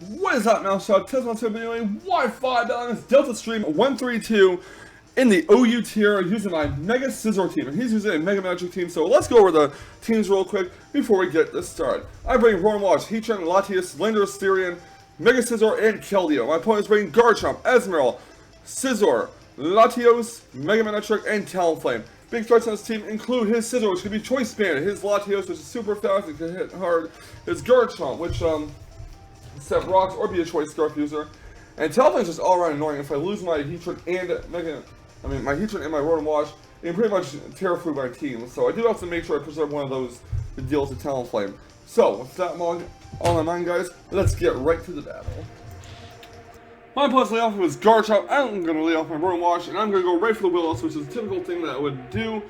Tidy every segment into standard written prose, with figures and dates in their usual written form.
What is up, Mousetrap? Teslamouse here doing Wi-Fi Battle against Delta Stream 132 in the OU tier using my Mega Scizor team. And he's using a Mega Manectric team, so let's go over the teams real quick before we get this started. I bring Watch, Heatran, Latias, Lindor, Styrian, Mega Scizor, and Keldeo. My opponents bring Garchomp, Esmeralda, Scizor, Latios, Mega Manectric, and Talonflame. Big threats on this team include his Scizor, which can be choice banded, his Latios, which is super fast and can hit hard, his Garchomp, which set rocks or be a choice scarf user, and Talonflame is just all around annoying. If I lose my Heatran and my Heatran and my Rotom Wash, it can pretty much tear through my team. So I do have to make sure I preserve one of those to deal with the Talonflame. So with that all in mind, guys, let's get right to the battle. My opponent's lay off was Garchomp. I'm going to lay off my Rotom Wash, and I'm going to go right for the Willows, which is a typical thing that I would do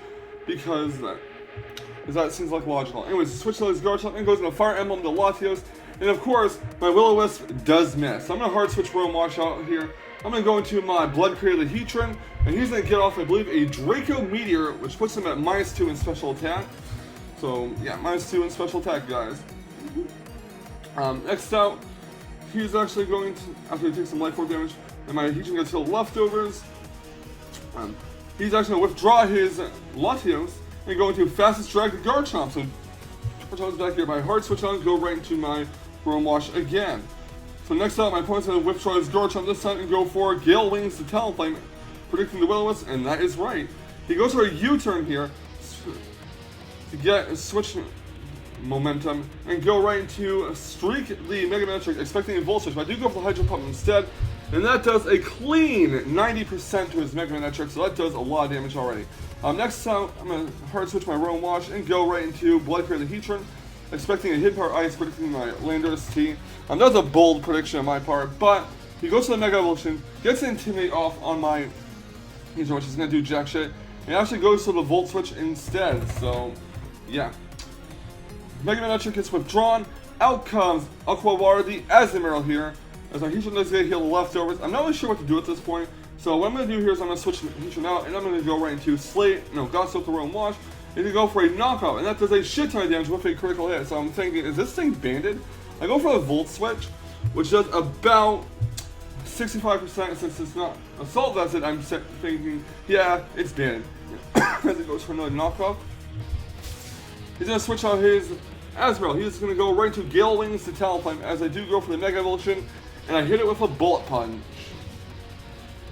because that seems like logical. Anyways, switch to his Garchomp and goes into Fire Emblem to Latios. And of course, my Will-O-Wisp does miss. So I'm going to hard switch Rotom Wash out here. I'm going to go into my Blood Created Heatran, and he's going to get off, I believe, a Draco Meteor, which puts him at -2 in special attack. So, yeah, -2 in special attack, guys. Next out, he's actually going to, after he takes some life orb damage, and my Heatran gets healed leftovers. He's actually going to withdraw his Latios and go into Fastest Drag to Garchomp. So, Garchomp's back here. My hard switch on, go right into my Rotom Wash again. So next up, my opponent's going to withdraw his Garchomp this time and go for Gale Wings to Talonflame, predicting the Will-O-Wisp, and that is right. He goes for a U-turn here to get switch momentum and go right into Streak the Mega Manectric, expecting a Volt Switch. But I do go for the Hydro Pump instead, and that does a clean 90% to his Mega Manectric, so that does a lot of damage already. Next out, I'm going to hard switch my Rotom Wash and go right into Blood Created Heatran, expecting a Hidden Power Ice, predicting my Landorus T. That's a bold prediction on my part, but he goes to the Mega Evolution, gets the Intimidate off on my Heatran, which is going to do jack shit, and actually goes to the Volt Switch instead, so yeah. Mega Manectric gets withdrawn, out comes Aqua Water, the Azumarill here, as my Heatran does get heal the leftovers. I'm not really sure what to do at this point, so what I'm going to do here is I'm going to switch Heatran out, and I'm going to go right into God Soak the Rotom Wash, and to go for a knockout, and that does a shit ton of damage with a critical hit. So I'm thinking, is this thing banded? I go for the Volt Switch, which does about 65%, since it's not Assault Vested. I'm thinking, yeah, it's banded. As it goes for another knockout, he's going to switch out his Azumarill. He's going to go right to Gale Wings to Talonflame, as I do go for the Mega Evolution, and I hit it with a Bullet Punch.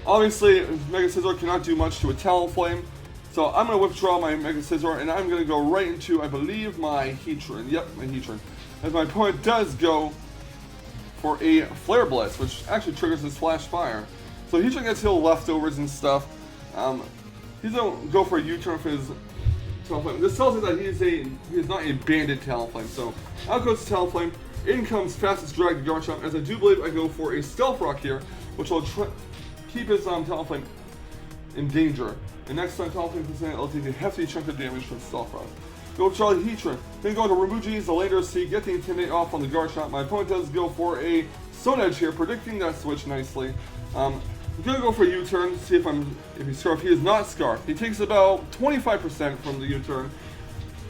Obviously, Mega Scizor cannot do much to a Talonflame, so I'm going to withdraw my Mega Scizor, and I'm going to go right into, I believe, my Heatran. Yep, my Heatran. As my opponent does go for a Flare Blitz, which actually triggers his Flash Fire. So Heatran gets healed leftovers and stuff. He's going to go for a U-turn for his Talonflame. This tells us that he is not a banded Talonflame. So out goes Talonflame. In comes Fastest Drag to Garchomp, as I do believe I go for a Stealth Rock here, which will keep his Talonflame in danger. And next time Talonflame is going to take a hefty chunk of damage from Stealth Rock. Go for Charlie Heatran, then go into Remugi's, the Landorus T, get the Intimidate off on the Garchomp. My opponent does go for a Stone Edge here, predicting that switch nicely. I'm going to go for a U-turn to see if he's Scarf. He is not Scarf. He takes about 25% from the U-turn.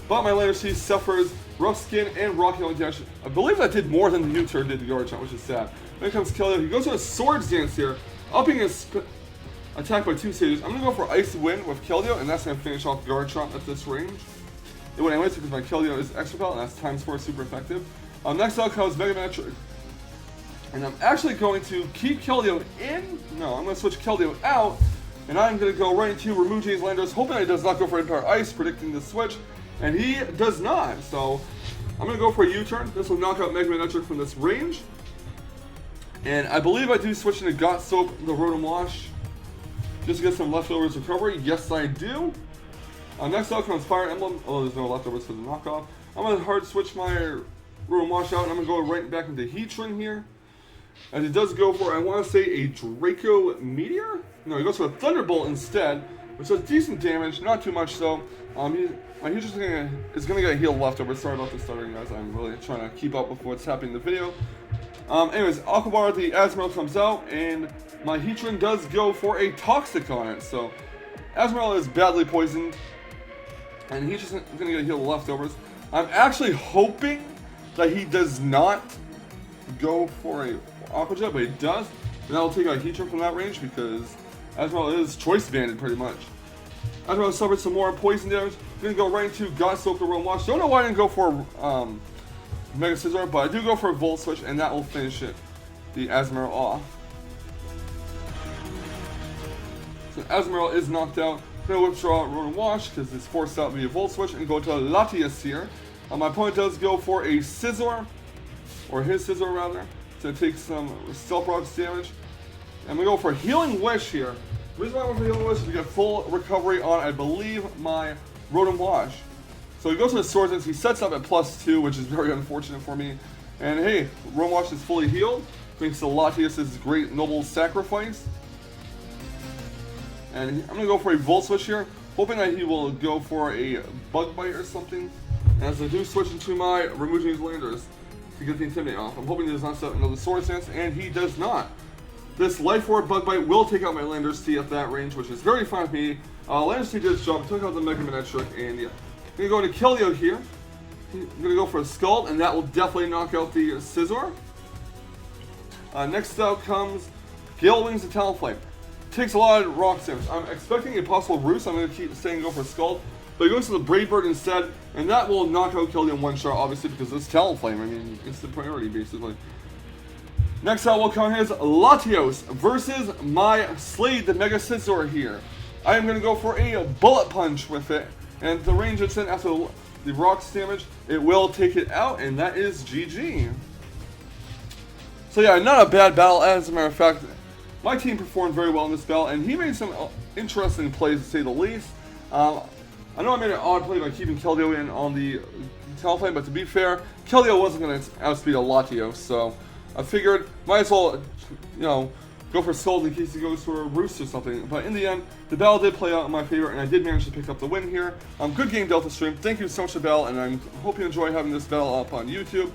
But my Landorus T suffers Rough Skin and Rocky Only Dash. I believe that did more than the U-turn did to Garchomp, which is sad. Then comes Keldeo. He goes to a Swords Dance here, upping his attack by 2 stages. I'm going to go for Ice Wind with Keldeo, and that's going to finish off Garchomp at this range. It would anyways, because my Keldeo is extra power, and that's ×4, super effective. Next out comes Mega Manectric. And I'm actually going to keep Keldeo in. No, I'm going to switch Keldeo out. And I'm going to go right into Remugi's Landorus, hoping he does not go for Empire Ice, predicting the switch. And he does not. So I'm going to go for a U-turn. This will knock out Mega Manectric from this range. And I believe I do switch into God Soap the Rotom Wash, just to get some leftovers recovery. Yes, I do. Next out comes Fire Emblem, although there's no leftovers for the knockoff. I'm going to hard switch my Rotom Wash out, and I'm going to go right back into Heatran here. As it does go for, I want to say, a Draco Meteor? No, he goes for a Thunderbolt instead, which does decent damage, not too much though. My Heatran is going to get healed leftovers. Sorry about the stuttering, guys. I'm really trying to keep up with what's happening in the video. Anyways, Aquabar, the Azumarill comes out, and my Heatran does go for a Toxic on it. So, Azumarill is badly poisoned, and he's just going to get healed leftovers. I'm actually hoping that he does not go for a Aqua Jet, but he does. And that will take a Heatran from that range because Azumarill is choice banded pretty much. Azumarill suffered some more poison damage. Gonna go right into God Soak the Roam Watch. Don't know why I didn't go for Mega Scizor, but I do go for a Volt Switch, and that will finish it. The Azumarill off. So Azumarill is knocked out. I'm gonna withdraw Rotom Wash because it's forced out via Volt Switch and go to Latias here. My opponent does go for a Scizor, or his Scizor rather, to take some Stealth Rocks damage. And we go for Healing Wish here. The reason why I went for Healing Wish is to get full recovery on, I believe, my Rotom Wash. So he goes to the Swords Dance, he sets up at +2, which is very unfortunate for me. And hey, Rotom Wash is fully healed, thanks to Latias' great noble sacrifice. And I'm going to go for a Volt Switch here, hoping that he will go for a Bug Bite or something. As I do switch into my Remotion's Landers to get the Intimidate off. I'm hoping he does not set another Swords Dance, and he does not. This Life Orb Bug Bite will take out my Landers T at that range, which is very fine with me. Landers T did its job, took out the Mega Manectric, and yeah. I'm going to go to Keldeo here. I'm going to go for a Scald, and that will definitely knock out the Scizor. Next out comes Gale Wings and Talonflame. Takes a lot of rock damage. I'm expecting a possible Roost. I'm going to keep saying go for a Scald. But he goes to the Brave Bird instead, and that will knock out Keldeo in one shot, obviously, because it's Talonflame. I mean, it's the priority, basically. Next out will come is Latios versus my Slade, the Mega Scizor here. I am going to go for a Bullet Punch with it, and the range it's in after the rocks damage, it will take it out, and that is GG. So yeah, not a bad battle. As a matter of fact, my team performed very well in this battle, and he made some interesting plays, to say the least. I know I made an odd play by keeping Keldeo in on the Talonflame, but to be fair, Keldeo wasn't going to outspeed a Latios, so I figured might as well, you know, go for Scald in case he goes for a Roost or something. But in the end, the battle did play out in my favor, and I did manage to pick up the win here. Good game, Delta Stream. Thank you so much for the battle, and I hope you enjoy having this battle up on YouTube.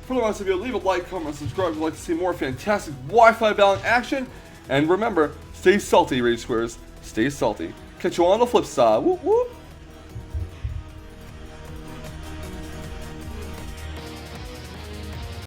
For the rest of you, leave a like, comment, and subscribe if you'd like to see more fantastic Wi-Fi battle action. And remember, stay salty, Rage Squares. Stay salty. Catch you on the flip side. Whoop whoop.